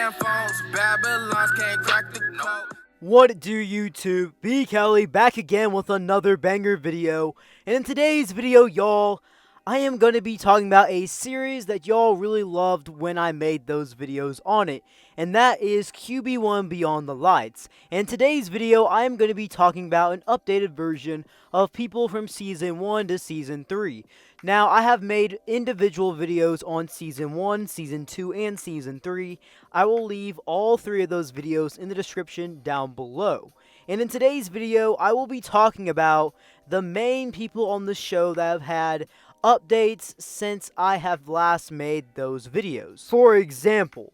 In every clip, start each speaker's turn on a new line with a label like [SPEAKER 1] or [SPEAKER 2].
[SPEAKER 1] Damn phones, Babylons can't crack the code.
[SPEAKER 2] What do YouTube? B Kelly back again with another banger video. And in today's video, y'all, I am going to be talking about a series that y'all really loved when I made those videos on it. And that is QB1 Beyond the Lights. In today's video, I am going to be talking about an updated version of people from Season 1 to Season 3. Now, I have made individual videos on Season 1, Season 2, and Season 3. I will leave all three of those videos in the description down below. And in today's video, I will be talking about the main people on the show that have had updates since I have last made those videos. For example,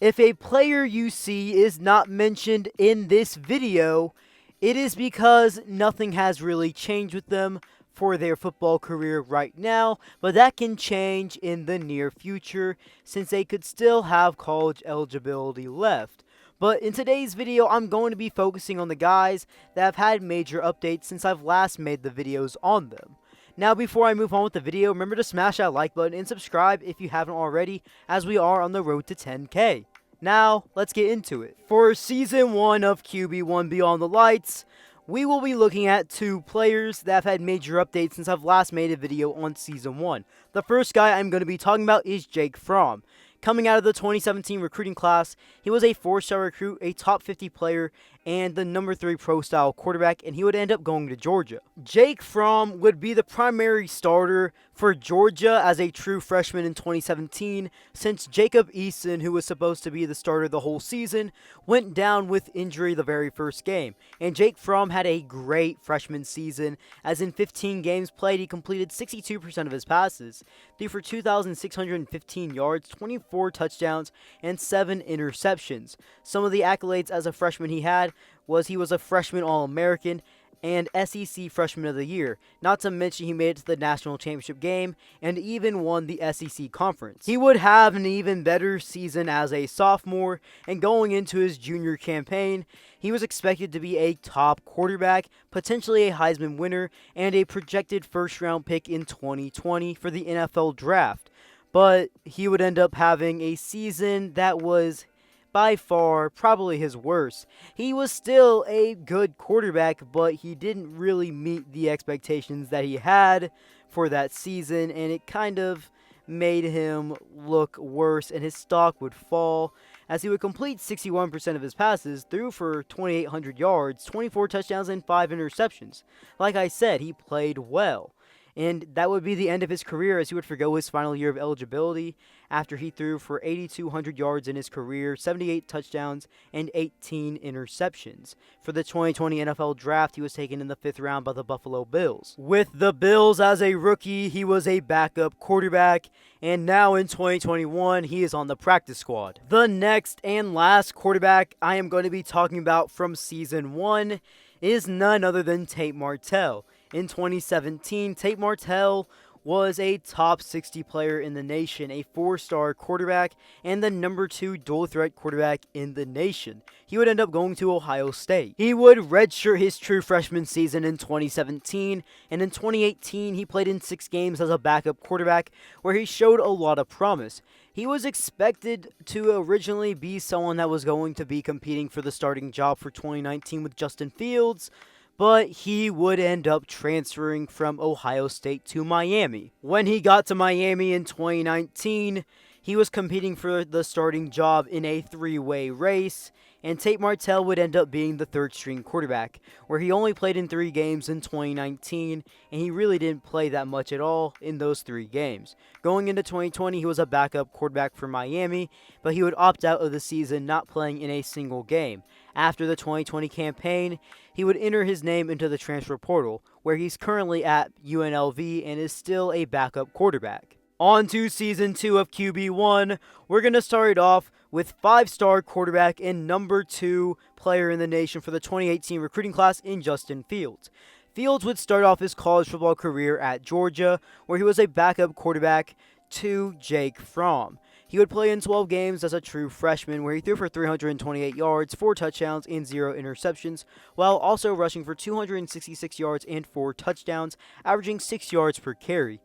[SPEAKER 2] if a player you see is not mentioned in this video, it is because nothing has really changed with them for their football career right now, but that can change in the near future since they could still have college eligibility left. But in today's video, I'm going to be focusing on the guys that have had major updates since I've last made the videos on them. Now, before I move on with the video, remember to smash that like button and subscribe if you haven't already, as we are on the road to 10K. Now, let's get into it. For Season 1 of QB1 Beyond the Lights, we will be looking at two players that have had major updates since I've last made a video on Season 1. The first guy I'm going to be talking about is Jake Fromm. Coming out of the 2017 recruiting class, he was a 4-star recruit, a top 50 player, and the number 3 pro-style quarterback, and he would end up going to Georgia. Jake Fromm would be the primary starter for Georgia as a true freshman in 2017, since Jacob Eason, who was supposed to be the starter the whole season, went down with injury the very first game. And Jake Fromm had a great freshman season, as in 15 games played, he completed 62% of his passes, threw for 2,615 yards, 24 touchdowns, and 7 interceptions. Some of the accolades as a freshman he had was he was a freshman All-American and SEC Freshman of the Year. Not to mention he made it to the national championship game and even won the SEC Conference. He would have an even better season as a sophomore, and going into his junior campaign, he was expected to be a top quarterback, potentially a Heisman winner, and a projected first-round pick in 2020 for the NFL Draft. But he would end up having a season that was by far probably his worst. He was still a good quarterback, but he didn't really meet the expectations that he had for that season, and it kind of made him look worse, and his stock would fall as he would complete 61% of his passes, threw for 2,800 yards, 24 touchdowns, and 5 interceptions. Like I said, he played well. And that would be the end of his career, as he would forgo his final year of eligibility after he threw for 8,200 yards in his career, 78 touchdowns, and 18 interceptions. For the 2020 NFL Draft, he was taken in the 5th round by the Buffalo Bills. With the Bills as a rookie, he was a backup quarterback, and now in 2021, he is on the practice squad. The next and last quarterback I am going to be talking about from Season 1 is none other than Tate Martell. In 2017, Tate Martell was a top 60 player in the nation, a 4-star quarterback, and the number 2 dual-threat quarterback in the nation. He would end up going to Ohio State. He would redshirt his true freshman season in 2017, and in 2018, he played in 6 games as a backup quarterback, where he showed a lot of promise. He was expected to originally be someone that was going to be competing for the starting job for 2019 with Justin Fields, but he would end up transferring from Ohio State to Miami. When he got to Miami in 2019, he was competing for the starting job in a 3-way race, and Tate Martell would end up being the 3rd-string quarterback, where he only played in 3 games in 2019, and he really didn't play that much at all in those 3 games. Going into 2020, he was a backup quarterback for Miami, but he would opt out of the season, not playing in a single game. After the 2020 campaign, he would enter his name into the transfer portal, where he's currently at UNLV and is still a backup quarterback. On to Season 2 of QB1, we're going to start it off with 5-star quarterback and number 2 player in the nation for the 2018 recruiting class in Justin Fields. Fields would start off his college football career at Georgia, where he was a backup quarterback to Jake Fromm. He would play in 12 games as a true freshman, where he threw for 328 yards, 4 touchdowns, and 0 interceptions, while also rushing for 266 yards and 4 touchdowns, averaging 6 yards per carry.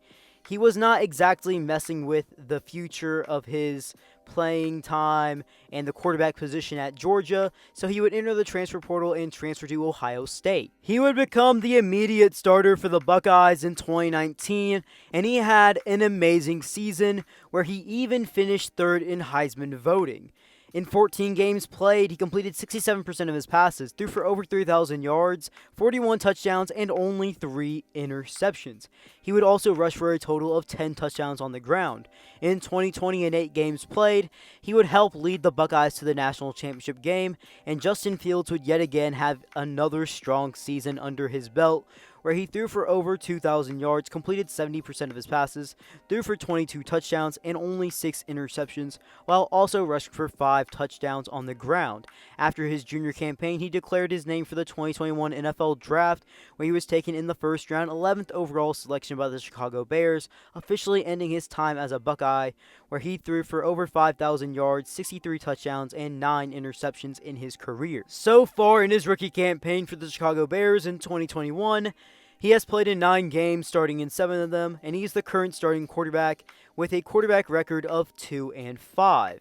[SPEAKER 2] He was not exactly messing with the future of his playing time and the quarterback position at Georgia, so he would enter the transfer portal and transfer to Ohio State. He would become the immediate starter for the Buckeyes in 2019, and he had an amazing season where he even finished third in Heisman voting. In 14 games played, he completed 67% of his passes, threw for over 3,000 yards, 41 touchdowns, and only 3 interceptions. He would also rush for a total of 10 touchdowns on the ground. In 2020 and 8 games played, he would help lead the Buckeyes to the national championship game, and Justin Fields would yet again have another strong season under his belt, where he threw for over 2,000 yards, completed 70% of his passes, threw for 22 touchdowns, and only 6 interceptions, while also rushing for 5 touchdowns on the ground. After his junior campaign, he declared his name for the 2021 NFL Draft, where he was taken in the first round, 11th overall selection by the Chicago Bears, officially ending his time as a Buckeye, where he threw for over 5,000 yards, 63 touchdowns, and 9 interceptions in his career. So far in his rookie campaign for the Chicago Bears in 2021, he has played in 9 games, starting in 7 of them, and he's the current starting quarterback with a quarterback record of 2-5.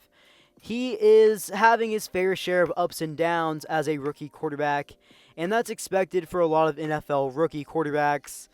[SPEAKER 2] He is having his fair share of ups and downs as a rookie quarterback, and that's expected for a lot of NFL rookie quarterbacks,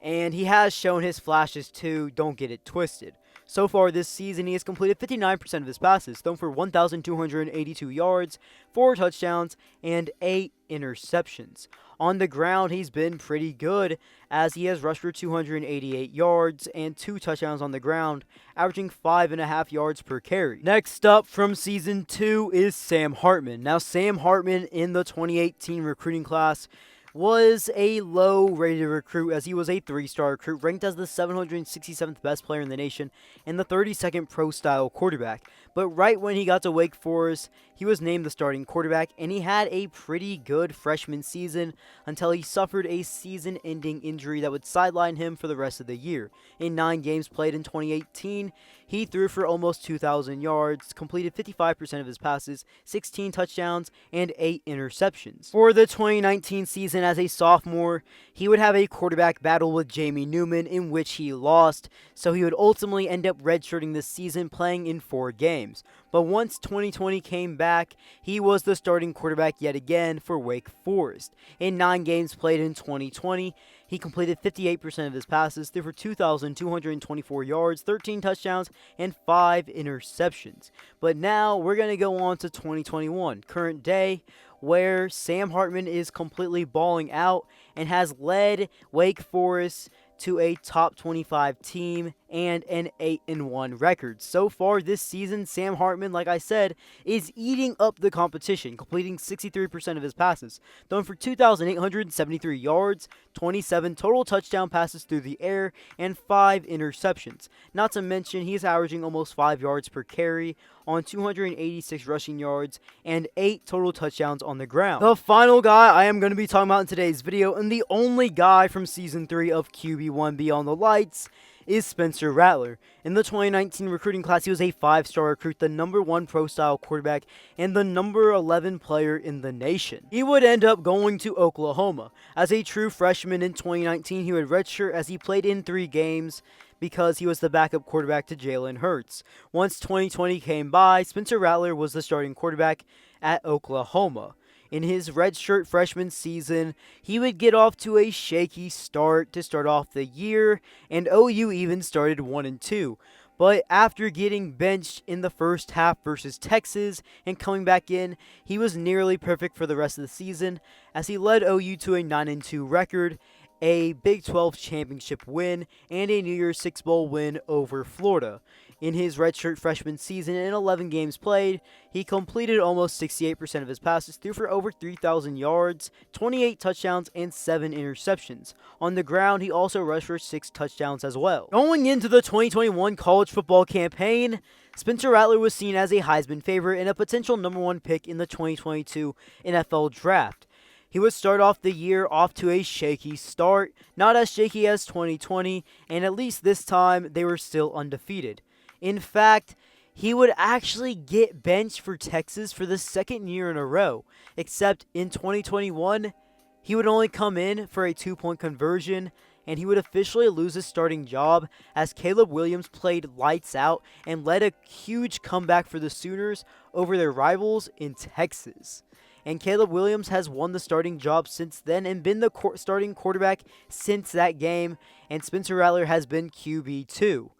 [SPEAKER 2] and he has shown his flashes too, don't get it twisted. So far this season, he has completed 59% of his passes, thrown for 1,282 yards, 4 touchdowns, and 8 interceptions. On the ground, he's been pretty good, as he has rushed for 288 yards and 2 touchdowns on the ground, averaging 5.5 yards per carry. Next up from Season 2 is Sam Hartman. Now, Sam Hartman in the 2018 recruiting class was a low-rated recruit, as he was a 3-star recruit, ranked as the 767th best player in the nation and the 32nd pro-style quarterback. But right when he got to Wake Forest, he was named the starting quarterback, and he had a pretty good freshman season until he suffered a season-ending injury that would sideline him for the rest of the year. In 9 games played in 2018, he threw for almost 2,000 yards, completed 55% of his passes, 16 touchdowns, and 8 interceptions. For the 2019 season as a sophomore, he would have a quarterback battle with Jamie Newman, in which he lost, so he would ultimately end up redshirting this season, playing in 4 games. But once 2020 came back, he was the starting quarterback yet again for Wake Forest. In 9 games played in 2020, he completed 58% of his passes, threw for 2,224 yards, 13 touchdowns, and 5 interceptions. But now we're going to go on to 2021, current day, where Sam Hartman is completely balling out and has led Wake Forest to a top 25 team and an 8-1 record. So far this season, Sam Hartman, like I said, is eating up the competition, completing 63% of his passes, throwing for 2,873 yards, 27 total touchdown passes through the air, and 5 interceptions. Not to mention, he's averaging almost 5 yards per carry on 286 rushing yards and 8 total touchdowns on the ground. The final guy I am going to be talking about in today's video, and the only guy from Season 3 of QB1 Beyond the Lights, is Spencer Rattler. In the 2019 recruiting class, he was a 5-star recruit, the number 1 pro-style quarterback, and the number 11 player in the nation. He would end up going to Oklahoma. As a true freshman in 2019, he would redshirt as he played in 3 games because he was the backup quarterback to Jalen Hurts. Once 2020 came by, Spencer Rattler was the starting quarterback at Oklahoma. In his redshirt freshman season, he would get off to a shaky start to start off the year, and OU even started 1-2. But after getting benched in the first half versus Texas and coming back in, he was nearly perfect for the rest of the season, as he led OU to a 9-2 record, a Big 12 championship win, and a New Year's Six Bowl win over Florida. In his redshirt freshman season, in 11 games played, he completed almost 68% of his passes, threw for over 3,000 yards, 28 touchdowns, and 7 interceptions. On the ground, he also rushed for 6 touchdowns as well. Going into the 2021 college football campaign, Spencer Rattler was seen as a Heisman favorite and a potential number 1 pick in the 2022 NFL Draft. He would start off the year off to a shaky start, not as shaky as 2020, and at least this time they were still undefeated. In fact, he would actually get benched for Texas for the 2nd year in a row, except in 2021, he would only come in for a 2-point conversion, and he would officially lose his starting job as Caleb Williams played lights out and led a huge comeback for the Sooners over their rivals in Texas. And Caleb Williams has won the starting job since then and been the starting quarterback since that game, and Spencer Rattler has been QB2.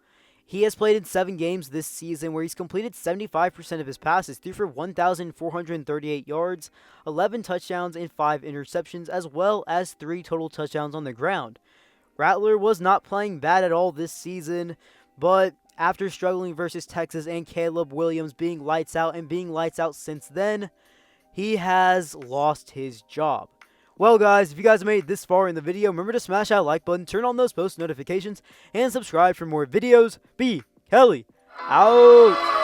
[SPEAKER 2] He has played in 7 games this season where he's completed 75% of his passes, threw for 1,438 yards, 11 touchdowns, and 5 interceptions, as well as 3 total touchdowns on the ground. Rattler was not playing bad at all this season, but after struggling versus Texas and Caleb Williams being lights out and being lights out since then, he has lost his job. Well, guys, if you guys made it this far in the video, remember to smash that like button, turn on those post notifications, and subscribe for more videos. B. Kelly, out.